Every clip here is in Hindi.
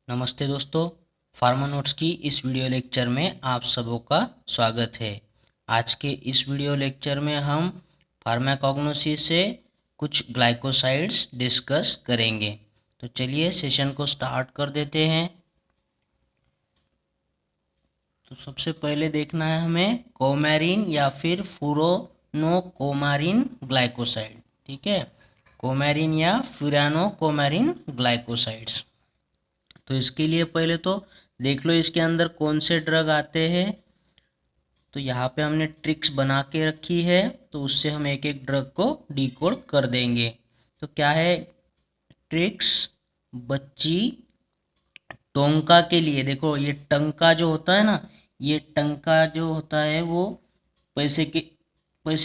नमस्ते दोस्तों, फार्मा नोट्स की इस वीडियो लेक्चर में आप सबों का स्वागत है। आज के इस वीडियो लेक्चर में हम फार्माकोग्नोसी से कुछ ग्लाइकोसाइड्स डिस्कस करेंगे। तो चलिए सेशन को स्टार्ट कर देते हैं। तो सबसे पहले देखना है हमें कोमेरिन या फिर फुरानोकोमेरिन ग्लाइकोसाइड। ठीक है, कोमेरिन या फुरानोकोमेरिन ग्लाइकोसाइड्स। तो इसके लिए पहले तो देख लो इसके अंदर कौन से ड्रग आते हैं। तो यहाँ पे हमने ट्रिक्स बना के रखी है, तो उससे हम एक एक ड्रग को डिकोड कर देंगे। तो क्या है ट्रिक्स? बच्ची टोंका के लिए देखो, ये टंका जो होता है ना, ये टंका जो होता है वो पैसे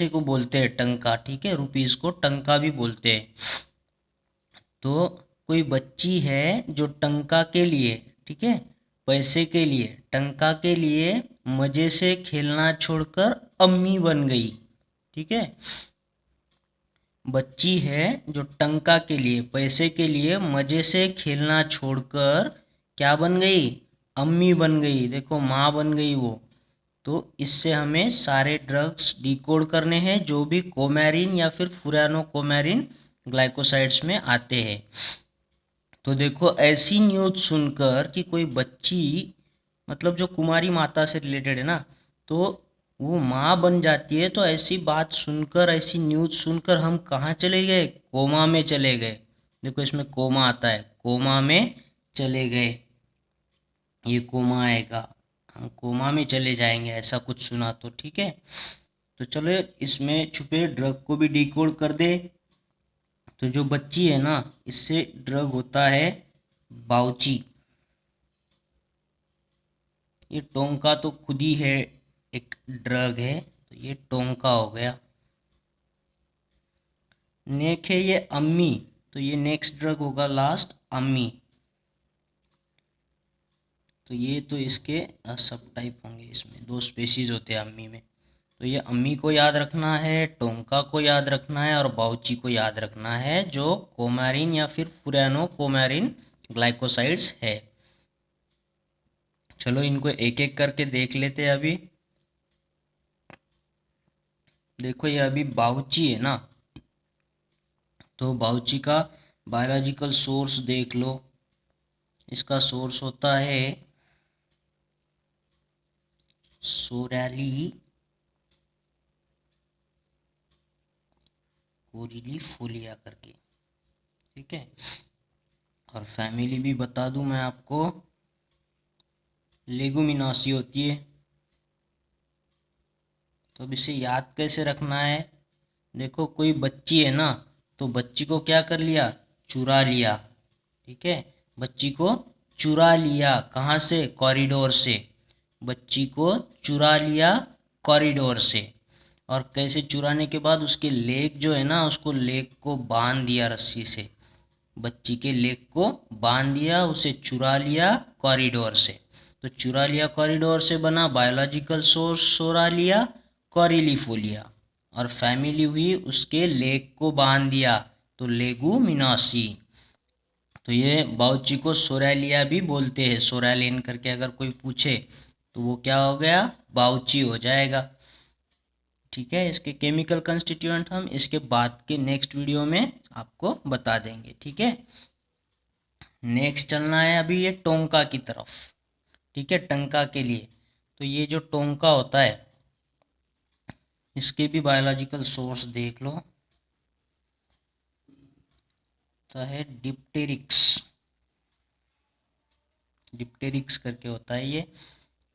को बोलते हैं टंका। ठीक है, रुपीस को टंका भी बोलते हैं। तो कोई बच्ची है जो टंका के लिए, ठीक है, पैसे के लिए, टंका के लिए मजे से खेलना छोड़कर अम्मी बन गई। ठीक है, बच्ची है जो टंका के लिए, पैसे के लिए मजे से खेलना छोड़कर क्या बन गई? अम्मी बन गई। देखो माँ बन गई वो। तो इससे हमें सारे ड्रग्स डिकोड करने हैं जो भी कोमेरिन या फिर फुरानोकोमेरिन ग्लाइकोसाइड्स में आते हैं। तो देखो ऐसी न्यूज़ सुनकर कि कोई बच्ची, मतलब जो कुमारी माता से रिलेटेड है ना, तो वो माँ बन जाती है। तो ऐसी बात सुनकर, ऐसी न्यूज़ सुनकर हम कहाँ चले गए? कोमा में चले गए। देखो इसमें कोमा आता है, कोमा में चले गए, ये कोमा आएगा, हम कोमा में चले जाएंगे ऐसा कुछ सुना तो। ठीक है, तो चलो इसमें छुपे ड्रग को भी डिकोड कर दे। तो जो बच्ची है ना, इससे ड्रग होता है बाउची। ये टोंका तो खुद ही है, एक ड्रग है, तो ये टोंका हो गया। नेक है ये अम्मी, तो ये नेक्स्ट ड्रग होगा लास्ट, अम्मी। तो ये तो इसके सब टाइप होंगे, इसमें दो स्पेसीज होते हैं अम्मी में। तो ये अम्मी को याद रखना है, टोंका को याद रखना है और बाउची को याद रखना है, जो कोमेरिन या फिर फुरानोकोमेरिन ग्लाइकोसाइड्स है। चलो इनको एक एक करके देख लेते हैं अभी। देखो ये अभी बाउची है ना, तो बाउची का बायोलॉजिकल सोर्स देख लो। इसका सोर्स होता है सोरैली कोरिलीफोलिया करके। ठीक है, और फैमिली भी बता दूं मैं आपको, लेगुमिनासी होती है। तो अब इसे याद कैसे रखना है? देखो कोई बच्ची है ना, तो बच्ची को क्या कर लिया? चुरा लिया। ठीक है, बच्ची को चुरा लिया, कहाँ से? कॉरिडोर से। बच्ची को चुरा लिया कॉरिडोर से। और कैसे चुराने के बाद उसके लेग जो है ना, उसको लेग को बांध दिया रस्सी से। बच्ची के लेग को बांध दिया, उसे चुरा लिया कॉरिडोर से। तो चुरा लिया कॉरिडोर से बना बायोलॉजिकल सोर्स सोरालिया कॉरिलीफोलिया, और फैमिली हुई उसके लेग को बांध दिया, तो लेगुमिनासी। तो ये बाउची को सोरालिया भी बोलते हैं, सोरालिन करके अगर कोई पूछे तो वो क्या हो गया? बाउची हो जाएगा। ठीक है, इसके केमिकल कंस्टिट्यूएंट हम इसके बाद के नेक्स्ट वीडियो में आपको बता देंगे। ठीक है, नेक्स्ट चलना है अभी ये टोंका की तरफ। ठीक है, टंका के लिए। तो ये जो टोंका होता है, इसके भी बायोलॉजिकल सोर्स देख लो। तो है डिप्टेरिक्स, डिप्टेरिक्स करके होता है ये।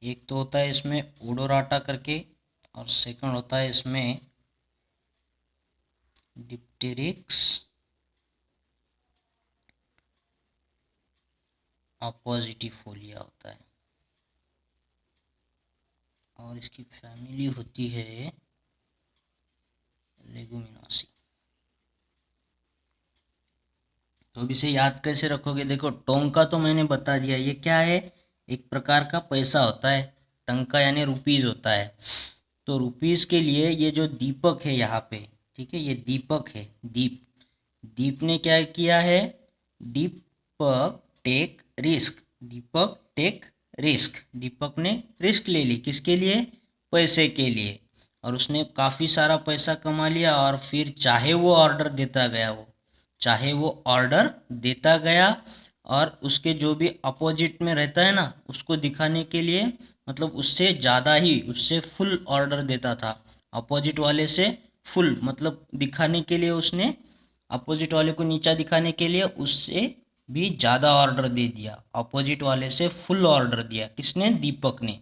एक तो होता है इसमें ओडोराटा करके, और सेकंड होता है इसमें डिप्टेरिक्स ऑपोजिटिफोलिया होता है, और इसकी फैमिली होती है लेगुमिनासी। तो अब इसे याद कैसे रखोगे? देखो टोंका तो मैंने बता दिया, ये क्या है? एक प्रकार का पैसा होता है। टंका यानी रुपीज होता है। तो रुपीज के लिए ये जो दीपक है यहाँ पे, ठीक है, ये दीपक है, दीप। दीप ने क्या किया है? दीपक टेक रिस्क। दीपक टेक रिस्क, दीपक ने रिस्क ले ली, किसके लिए? पैसे के लिए। और उसने काफ़ी सारा पैसा कमा लिया, और फिर चाहे वो ऑर्डर देता गया, वो चाहे वो ऑर्डर देता गया, और उसके जो भी अपोजिट में रहता है ना, उसको दिखाने के लिए, मतलब उससे ज़्यादा ही, उससे फुल ऑर्डर देता था। अपोजिट वाले से फुल मतलब दिखाने के लिए उसने, अपोजिट वाले को नीचा दिखाने के लिए उससे भी ज़्यादा ऑर्डर दे दिया, अपोजिट वाले से फुल ऑर्डर दिया। किसने? दीपक ने।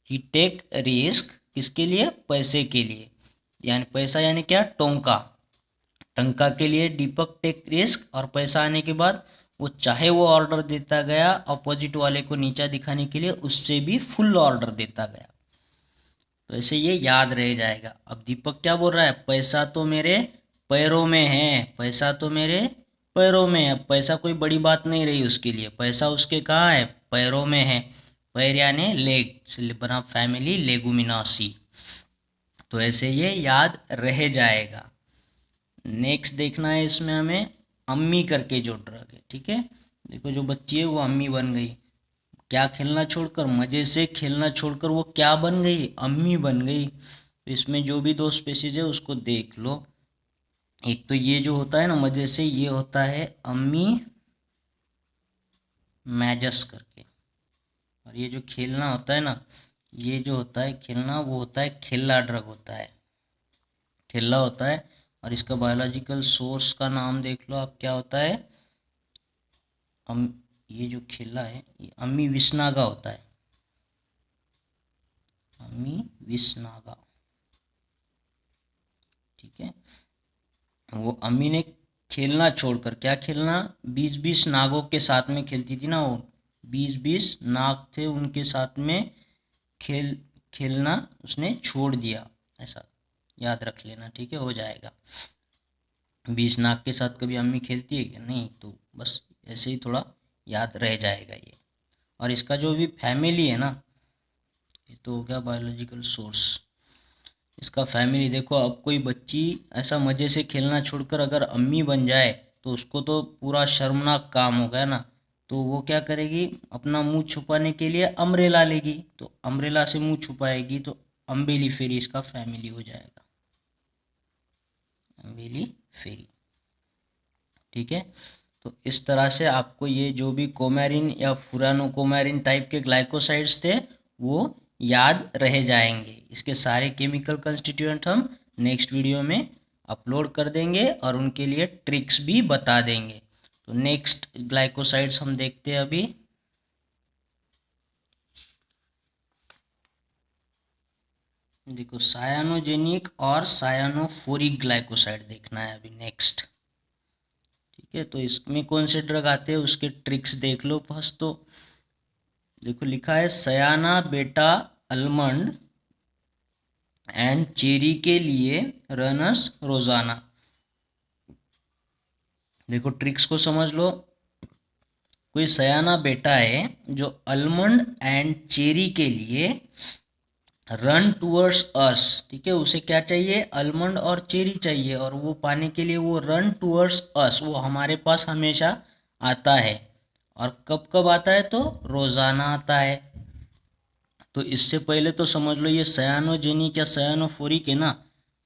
ही टेक रिस्क, किसके लिए? पैसे के लिए। यानी पैसा यानी क्या? टोंका, टंका के लिए दीपक टेक रिस्क, और पैसा आने के बाद वो चाहे वो ऑर्डर देता गया अपोजिट वाले को नीचा दिखाने के लिए, उससे भी फुल ऑर्डर देता गया। तो ऐसे ये याद रह जाएगा। अब दीपक क्या बोल रहा है? पैसा तो मेरे पैरों में है, पैसा तो मेरे पैरों में है। अब पैसा कोई बड़ी बात नहीं रही उसके लिए, पैसा उसके कहाँ है? पैरों में है। पैर यानी लेग से बना फैमिली लेगुमिनासी। तो ऐसे ये याद रह जाएगा। नेक्स्ट देखना है इसमें हमें अम्मी करके जो ड्रग है, ठीक है। देखो जो बच्ची है वो अम्मी बन गई, क्या खेलना छोड़कर, मज़े से खेलना छोड़कर वो क्या बन गई? अम्मी बन गई। तो इसमें जो भी दो स्पेसीज है उसको देख लो। एक तो ये जो होता है ना मज़े से, ये होता है अम्मी मैजस करके, और ये जो खेलना होता है ना, ये जो होता है खेलना, वो होता है खेला ड्रग होता है, खेला होता है। और इसका बायोलॉजिकल सोर्स का नाम देख लो आप, क्या होता है? अम ये जो खेला है ये अम्मी विस्नागा होता है, अम्मी विस्नागा, ठीक है। वो अम्मी ने खेलना छोड़कर, क्या खेलना? 20-20 नागों के साथ में खेलती थी ना वो, 20-20 नाग थे उनके साथ में खेलना उसने छोड़ दिया, ऐसा याद रख लेना, ठीक है, हो जाएगा। 20 नाग के साथ कभी अम्मी खेलती है क्या? नहीं, तो बस ऐसे ही थोड़ा याद रह जाएगा ये। और इसका जो भी फैमिली है ना, ये तो हो गया बायोलॉजिकल सोर्स। इसका फैमिली देखो, अब कोई बच्ची ऐसा मज़े से खेलना छोड़कर अगर अम्मी बन जाए तो उसको तो पूरा शर्मनाक काम हो गया ना। तो वो क्या करेगी? अपना मुंह छुपाने के लिए अम्ब्रेला लेगी, तो अम्ब्रेला से मुंह छुपाएगी, तो अम्बेली फेरी इसका फैमिली हो जाएगा, अम्बेली फेरी, ठीक है। तो इस तरह से आपको ये जो भी कोमेरिन या फुरानो कोमेरिन टाइप के ग्लाइकोसाइड्स थे वो याद रह जाएंगे। इसके सारे केमिकल कंस्टिट्यूएंट हम नेक्स्ट वीडियो में अपलोड कर देंगे और उनके लिए ट्रिक्स भी बता देंगे। तो नेक्स्ट ग्लाइकोसाइड्स हम देखते हैं अभी। देखो सायानोजेनिक और सायानोफोरिक ग्लाइकोसाइड देखना है अभी नेक्स्ट, ठीक है। तो इसमें कौन से ड्रग आते हैं उसके ट्रिक्स देख लो फर्स्ट। तो देखो लिखा है सयाना बेटा अलमंड एंड चेरी के लिए रनस रोजाना। देखो ट्रिक्स को समझ लो। कोई सयाना बेटा है जो अलमंड एंड चेरी के लिए रन टूवर्ड्स अस, ठीक है, उसे क्या चाहिए? अलमंड और चेरी चाहिए, और वो पाने के लिए वो रन टूवर्ड्स अस, वो हमारे पास हमेशा आता है। और कब कब आता है? तो रोजाना आता है। तो इससे पहले तो समझ लो ये सयानोजेनिक या सयानोफोरिक है ना,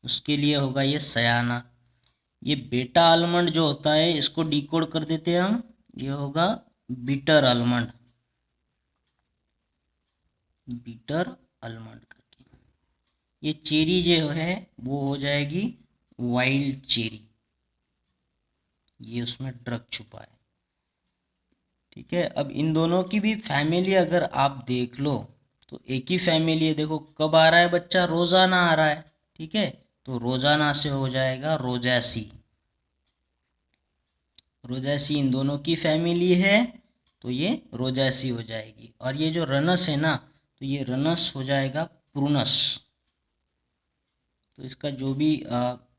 उसके लिए होगा ये सयाना। ये बेटा आलमंड जो होता है इसको डिकोड कर देते हैं हम, ये होगा बीटर आलमंड, बीटर आलमंड करके। ये चेरी जो है वो हो जाएगी वाइल्ड चेरी, ये उसमें ड्रग छुपा है, ठीक है। अब इन दोनों की भी फैमिली अगर आप देख लो तो एक ही फैमिली है। देखो कब आ रहा है बच्चा? रोजाना आ रहा है, ठीक है। तो रोजाना से हो जाएगा रोजैसी, रोजैसी इन दोनों की फैमिली है, तो ये रोजैसी हो जाएगी। और ये जो रनस है ना, तो ये रनस हो जाएगा प्रूनस। तो इसका जो भी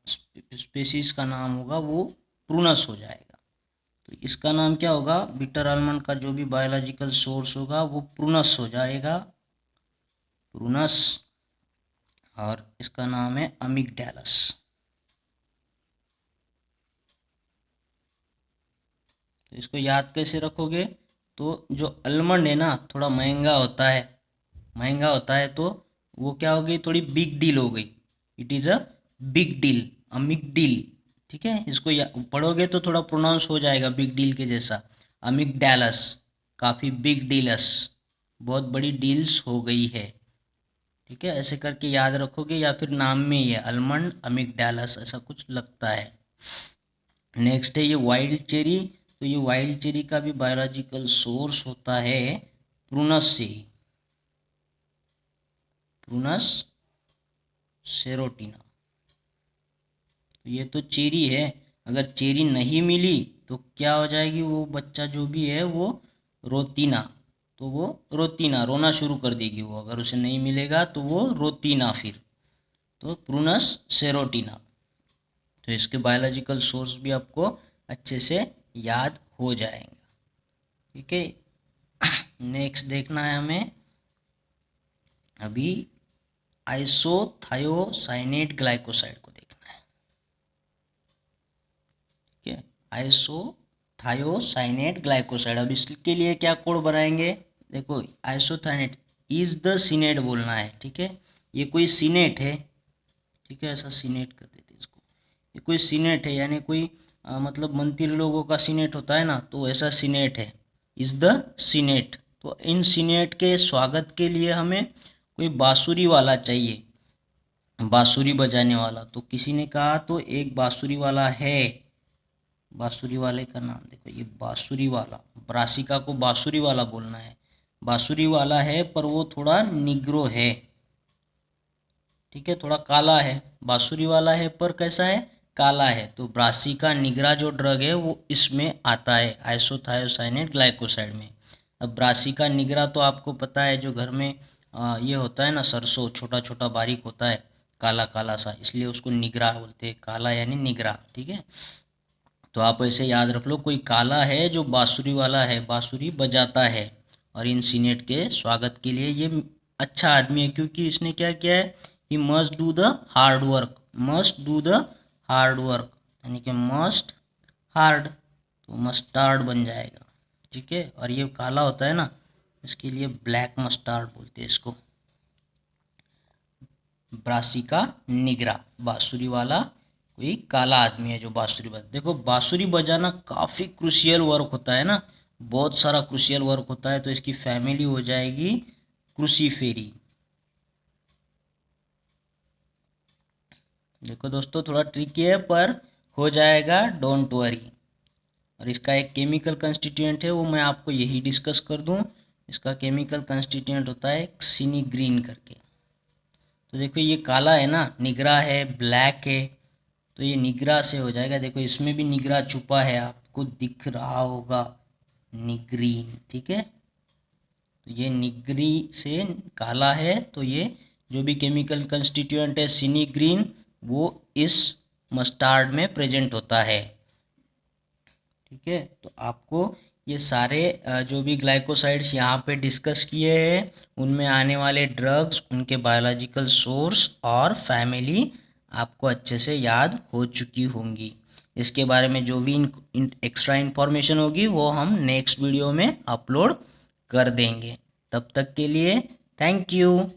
स्पेसीज का नाम होगा वो प्रूनस हो जाएगा। तो इसका नाम क्या होगा? बिटर आलमंड का जो भी बायोलॉजिकल सोर्स होगा वो प्रूनस हो जाएगा, प्रूनस। और इसका नाम है अमिगडालस। तो इसको याद कैसे रखोगे? तो जो आलमंड है ना थोड़ा महंगा होता है, महंगा होता है, तो वो क्या हो गई, थोड़ी बिग डील हो गई। It is a big deal, अमिक डील। ठीक है, इसको पढ़ोगे तो थोड़ा प्रोनाउंस हो जाएगा बिग डील के जैसा। अमिक डैलस, काफ़ी बिग डीलस, बहुत बड़ी डील्स हो गई है। ठीक है, ऐसे करके याद रखोगे, या फिर नाम में ही है आलमंड अमिक डैलस ऐसा कुछ लगता है। नेक्स्ट है ये वाइल्ड चेरी। तो ये वाइल्ड चेरी का भी बायोलॉजिकल सोर्स होता है प्रूनस से, प्रूनस सेरोटिना। तो ये तो चेरी है, अगर चेरी नहीं मिली तो क्या हो जाएगी, वो बच्चा जो भी है वो रोतीना, तो वो रोतीना रोना शुरू कर देगी वो, अगर उसे नहीं मिलेगा तो वो रोतीना फिर, तो प्रूनस सेरोटिना। तो इसके बायोलॉजिकल सोर्स भी आपको अच्छे से याद हो जाएंगे। ठीक है, नेक्स्ट देखना है हमें अभी आइसोथायोसाइनेट ग्लाइकोसाइड को देखना है। ठीक है, आइसोथायोसाइनेट ग्लाइकोसाइड। अब इसके लिए क्या कोड बनाएंगे, देखो आइसोथाइनेट इज द सीनेट बोलना है। ठीक है, ये कोई सीनेट है, ठीक है, ऐसा सीनेट कर देते इसको। ये कोई सीनेट है, यानी कोई मतलब मंत्री लोगों का सीनेट होता है ना, तो ऐसा सीनेट है, इज द सीनेट। तो इन सीनेट के स्वागत के लिए हमें कोई बांसुरी वाला चाहिए, बांसुरी बजाने वाला। तो किसी ने कहा तो एक बांसुरी वाला है, बांसुरी वाले का नाम देखो, ये बांसुरी वाला, ब्रासिका को बांसुरी वाला बोलना है। बांसुरी वाला है पर वो थोड़ा निग्रो है, ठीक है, थोड़ा काला है। बांसुरी वाला है पर कैसा है, काला है। तो ब्रासिका निग्रा जो ड्रग है वो इसमें आता है, आइसोथायोसाइनेट ग्लाइकोसाइड में। अब ब्रासिका निग्रा तो आपको पता है, जो घर में ये होता है ना सरसों, छोटा छोटा बारीक होता है, काला काला सा, इसलिए उसको निग्रा बोलते हैं, काला यानी निग्रा। ठीक है, तो आप ऐसे याद रख लो, कोई काला है जो बांसुरी वाला है, बांसुरी बजाता है, और इन सीनेट के स्वागत के लिए ये अच्छा आदमी है, क्योंकि इसने क्या किया है, he must do the hard work, must do the hard work, यानी कि मस्ट हार्ड, तो मस्टार्ड बन जाएगा। ठीक है, और ये काला होता है ना, इसके लिए ब्लैक मस्टार्ड बोलते हैं इसको। ब्रासिका निग्रा, बांसुरी वाला कोई काला आदमी है जो बांसुरी बजा। देखो बांसुरी बजाना काफ़ी क्रूशियल वर्क होता है ना, बहुत सारा क्रूशियल वर्क होता है, तो इसकी फैमिली हो जाएगी क्रूसीफेरी। देखो दोस्तों थोड़ा ट्रिकी है पर हो जाएगा, डोंट वरी। और इसका एक केमिकल कंस्टिट्यूएंट है, वो मैं आपको यही डिस्कस कर दूं। इसका केमिकल कंस्टिट्यूएंट होता है सिनीग्रीन करके। तो देखो ये काला है ना, निगरा है, ब्लैक है, तो ये निगरा से हो जाएगा। देखो इसमें भी निगरा छुपा है, आपको दिख रहा होगा, निग्रीन। ठीक है, तो ये निगरी से काला है, तो ये जो भी केमिकल कंस्टिट्यूएंट है सिनीग्रीन, वो इस मस्टार्ड में प्रेजेंट होता है। ठीक है, तो आपको ये सारे जो भी ग्लाइकोसाइड्स यहाँ पे डिस्कस किए हैं, उनमें आने वाले ड्रग्स, उनके बायोलॉजिकल सोर्स और फैमिली आपको अच्छे से याद हो चुकी होंगी। इसके बारे में जो भी एक्स्ट्रा इन्फॉर्मेशन होगी वो हम नेक्स्ट वीडियो में अपलोड कर देंगे। तब तक के लिए थैंक यू।